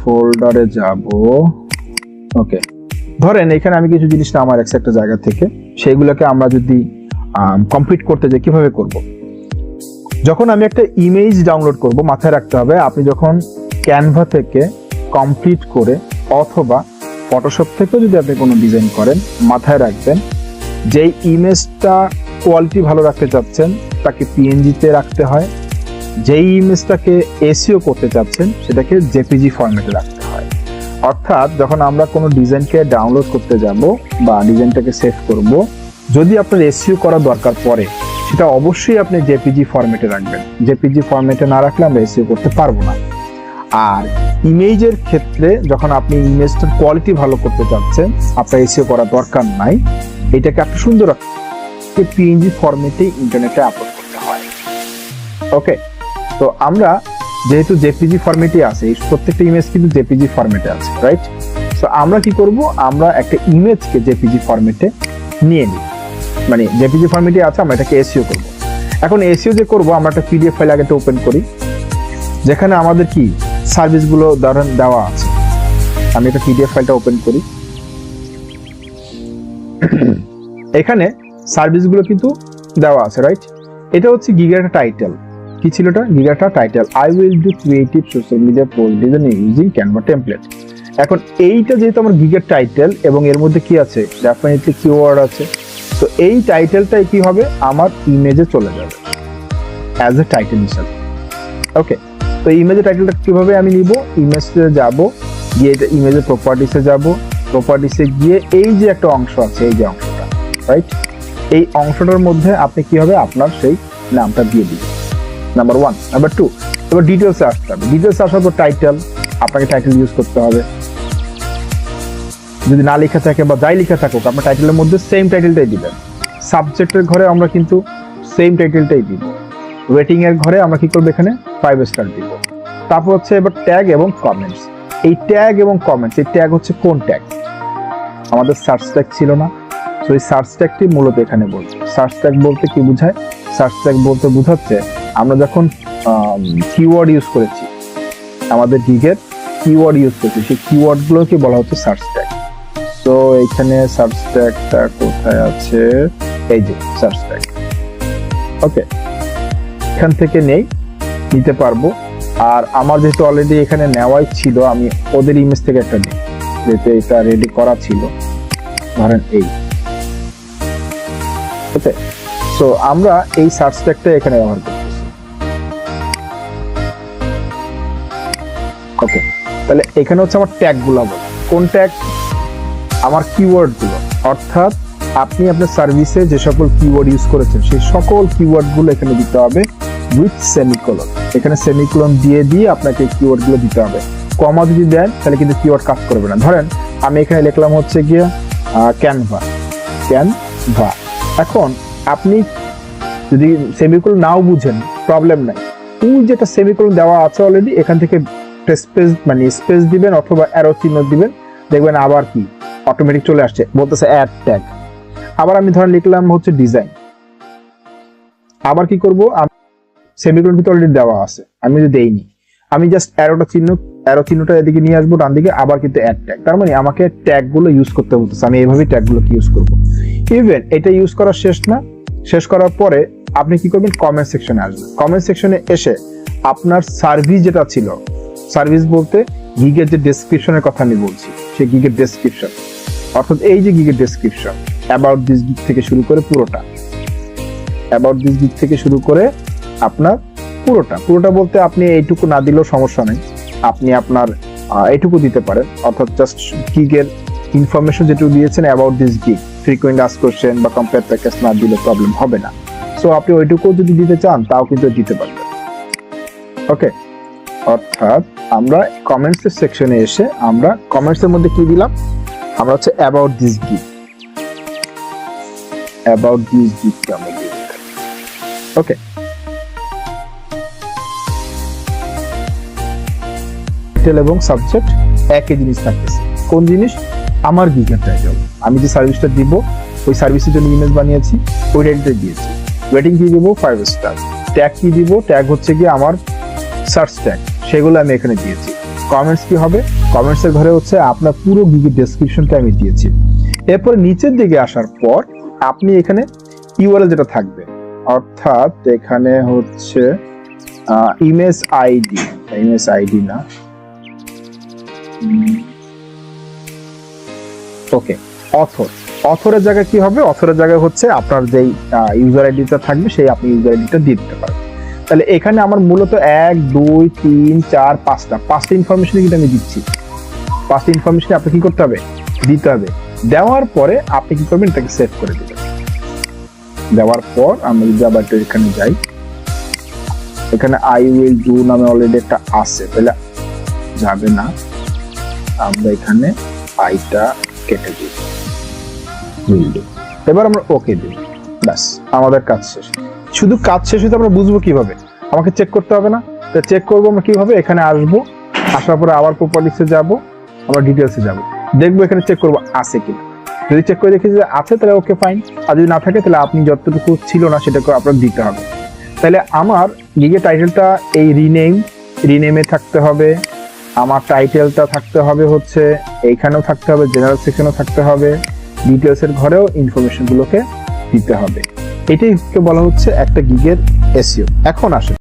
ফোল্ডারে যাব। ওকে, ধরেন এখানে আমি কিছু জিনিস না আমার একটা জায়গা থেকে সেইগুলোকে আমরা যদি কমপ্লিট করতে যাই, কিভাবে করব? যখন আমি একটা ইমেজ ডাউনলোড করব, মাথায় রাখতে হবে আপনি যখন ক্যানভা থেকে কমপ্লিট করে অথবা ফটোশপ থেকে যদি আপনি কোনো ডিজাইন করেন, মাথায় রাখবেন যেই ইমেজটা কোয়ালিটি ভালো রাখতে চাচ্ছেন তাকে পিএনজিতে রাখতে হয়, যেই ইমেজটাকে এসইও করতে চাচ্ছেন সেটাকে জেপিজি ফরম্যাটে রাখতে হয়। অর্থাৎ যখন আমরা কোনো ডিজাইনকে ডাউনলোড করতে যাব বা ডিজাইনটাকে সেভ করব, যদি আপনার এসইও করা দরকার পড়ে সেটা অবশ্যই আপনি জেপিজি ফরম্যাটে রাখবেন। জেপিজি ফরম্যাটে না রাখলে আমরা এসইও করতে পারবো না। আর ইমেজের ক্ষেত্রে যখন আপনি ইমেজটার কোয়ালিটি ভালো করতে চাচ্ছেন, আপনার এসইও করা দরকার নাই, এটাকে আপনি সুন্দর পিএনজি ফরম্যাটে ইন্টারনেটে আপলোড করতে হয়। ওকে, তো আমরা যেহেতু জেপিজি ফরম্যাটে আছে, এই প্রত্যেকটা ইমেজ কিন্তু জেপিজি ফরম্যাটে আছে, রাইট? তো আমরা কি করব, আমরা একটা ইমেজকে জেপিজি ফরম্যাটে নিয়ে নিই, মানে জেপিজি ফরম্যাটে আছে, আমরা এটাকে এসইও করব। এখন এসইও যে করব, আমরা একটা পিডিএফ ফাইল আগে ওপেন করি যেখানে আমাদের কি সার্ভিসগুলো ধরেন দেওয়া আছে। আমি একটা পিডিএফ ফাইলটা ওপেন করি, এখানে সার্ভিসগুলো কিন্তু দেওয়া আছে, রাইট? এটা হচ্ছে গিগার টাইটেল। কি ছিল এটা? গিগাটা title, I will do creative social media post design using Canva template. এখন এইটা যেহেতু আমার গিগার টাইটেল এবং এর মধ্যে কি আছে, ডেফিনেটলি কিওয়ার্ড আছে, তো এই টাইটেলটাই কি হবে, আমার ইমেজে চলে যাবে অ্যাজ এ টাইটেল হিসাবে। ওকে, তো ইমেজের টাইটেলটা কিভাবে আমি নিব, ইমেজে যাব, গিয়ে এটা ইমেজের প্রপার্টিসে যাব, প্রপার্টিসে গিয়ে এই যে একটা অংশ আছে, এই যে অংশটা, রাইট? এই অংশটার মধ্যে আপনি কি হবে, আপনার সেই নামটা দিয়ে দিবেন, নাম্বার 1। নাম্বার 2, এবার ডিটেলসে আসতে হবে। ডিটেলসে আসার পর টাইটেল, আপনাকে টাইটেল ইউজ করতে হবে। যদি না লেখা থাকে বা যাই লেখা থাকুক, আপনার টাইটেলের মধ্যে সেম টাইটেলটাই দিবেন। সাবজেক্টের ঘরে আমরা কিন্তু সেম টাইটেলটাই দিব। রেটিং এর ঘরে আমরা কি করব, এখানে 5 স্টার দিব। তারপর হচ্ছে এবার ট্যাগ এবং কমেন্টস। এই ট্যাগ এবং কমেন্টস, এই ট্যাগ হচ্ছে কোন ট্যাগ? আমাদের সার্চ ট্যাগ ছিল না, তো এই সার্চ ট্যাগটি মূলত এখানে বলছে। সার্চ ট্যাগ বলতে কি বোঝায়? সার্চ ট্যাগ বলতে বোঝাচ্ছে আমরা যখন কিওয়ার্ড ইউজ করেছি, আমাদের গিগের কিওয়ার্ড ইউজ করেছি, সেই কিওয়ার্ডগুলোকে বলা হচ্ছে সার্চ ট্যাগ। তো এখানে সার্চ ট্যাগটা কোথায় আছে? এই যে সার্চ ট্যাগ। ওকে, এখান থেকে নিতে পারবো। আর আমার যেহেতু অলরেডি এখানে নেওয়াই ছিল, আমি ওদের ইমেজ থেকে একটা নিই, যেহেতু এটা রেডি করা ছিল, ধরেন এই। ওকে, সো আমরা এই সার্চ ট্যাগটা এখানে ব্যবহার করতেছি। ওকে, তাহলে এখানে হচ্ছে আমার ট্যাগগুলো, কোন ট্যাগ? আমার কিওয়ার্ডগুলো, অর্থাৎ আপনি আপনার সার্ভিসে যে সকল কিওয়ার্ড ইউজ করেছেন সেই সকল কিওয়ার্ডগুলো এখানে দিতে হবে উইথ সেমিকোলন। এখানে সেমিকোলন দিয়ে আপনাকে কিওয়ার্ডগুলো দিতে হবে। কমা যদি দেন তাহলে কিন্তু কিওয়ার্ড কাজ করবে না। ধরেন আমি এখানে লিখলাম হচ্ছে গিয়ে ক্যানভা। এখন আপনি যদি সেমিকোলন নাও বুঝেন, প্রবলেম নাই, যেটা সেমিকোলন দেওয়া আছে অলরেডি, এখান থেকে স্পেস দিবেন অথবা অ্যারো চিহ্ন দিবেন, দেখবেন আবার কি অটোমেটিক চলে আসছে, বলতেছে অ্যাড ট্যাগ। আবার আমি ধরেন লিখলাম হচ্ছে ডিজাইন। আবার কি করব, সেমিকোলন কিন্তু অলরেডি দেওয়া আছে, আমি যদি দেইনি, আমি জাস্ট অ্যারো চিহ্নটা এদিকে নিয়ে আসবো ডান দিকে, আবার কিন্তু অ্যাড ট্যাগ। তার মানে আমাকে ট্যাগগুলো ইউজ করতে বলতেছে, আমি এইভাবেই ট্যাগগুলোকে ইউজ করব। ইভেন এটা ইউজ করা শেষ না, শেষ করার পরে আপনি কি করবেন, কমেন্ট সেকশনে আসবেন। কমেন্ট সেকশনে এসে আপনার সার্ভিস যেটা ছিল, সার্ভিস বলতে গিগের যে ডেসক্রিপশনের কথা আমি বলছি, সেই গিগের ডেসক্রিপশন, অর্থাৎ এই যে গিগের ডেসক্রিপশন, অ্যাবাউট দিস গিগ থেকে শুরু করে পুরোটা, অ্যাবাউট দিস গিগ থেকে শুরু করে আপনার পুরোটা বলতে আপনি এইটুকু না দিলেও সমস্যা নেই, আপনি আপনার এইটুকু দিতে পারেন, অর্থাৎ জাস্ট গিগের ইনফরমেশন যেটুকু দিয়েছেন about this gig, frequent ask question বা কম্পেয়ার প্যাকেজ না দিলে প্রবলেম হবে না। সো আপনি ওইটুকু যদি দিতে চান তাও কিন্তু দিতে পারবেন। ওকে, অর্থাৎ আমরা কমেন্টস সেকশনে এসে আমরা কমেন্টস এর মধ্যে কি দিলাম, আমরা হচ্ছে অ্যাবাউট দিস গিগ আমরা দিয়ে দিলাম। ওকে, টাইটেল এবং সাবজেক্ট একই জিনিস থাকতেছে। কোন জিনিস? আমার গিগের টাইটেল, আমি যে সার্ভিসটা দিব ওই সার্ভিসের জন্য ইমেজ বানিয়েছি, ওই টাইটেলটা দিয়েছি। রেটিং কি দিব? 5 স্টার। ট্যাগ কি দিব? ট্যাগ হচ্ছে কি আমার সার্চ ট্যাগ, সেগুলো আমি এখানে দিয়েছি। কমেন্টস কি হবে, কমেন্টস এর ঘরে হচ্ছে আপনার পুরো গিগের ডেসক্রিপশনটা আমি দিয়েছি। এরপর নিচের দিকে আসার পর আপনি এখানে ইউআরএল যেটা থাকবে, অর্থাৎ এখানে হচ্ছে ইমেজ আইডি না, ওকে, অথরের জায়গায় কি হবে, অথরের জায়গায় হচ্ছে আপনার যেই ইউজার আইডিটা থাকবে সেই আপনি ইউজার আইডিটা দিয়ে দিতে পারেন। তাহলে এখানে আমার মূলত 1 2 3 4 5টা ইনফরমেশন কিন্তু আমি দিচ্ছি। 5টা ইনফরমেশন আপনি কি করতে হবে, দিতে হবে। দেওয়ার পরে আপনি কি করবেন, এটাকে সেভ করে দিবেন। দেওয়ার পর আমি যদি আবার এখানে যাই, এখানে আই উইল ডু নামে অলরেডি একটা আছে, তাহলে যাবে না, আমরা এখানে আইটা কেটে দিই, উইল ডু। এবার আমরা ওকে দিই, ব্যাস আমাদের কাজ শেষ। শুধু কাজ শেষ হতে আমরা বুঝবো কিভাবে, আমাকে চেক করতে হবে না? তো চেক করবো আমরা কিভাবে, এখানে আসবো, আসার পরে আবার প্রপার্টিসে যাব, আমরা ডিটেলসে যাব, দেখবো এখানে চেক করবো আছে কিনা। যদি চেক করে দেখি যে আছে তাহলে ওকে ফাইন, আর যদি না থাকে তাহলে আপনি যতটুকু ছিল না সেটাকে আপনার দিতে হবে। তাহলে আমার গিগের টাইটেলটা এই রিনেমে থাকতে হবে, আমার টাইটেলটা থাকতে হবে হচ্ছে এইখানেও থাকতে হবে, জেনারেল সেকশনেও থাকতে হবে, ডিটেলস এর ঘরেও ইনফরমেশন গুলোকে দিতে হবে। এটাই বলা হচ্ছে একটা গিগের এসইও। এখন আসে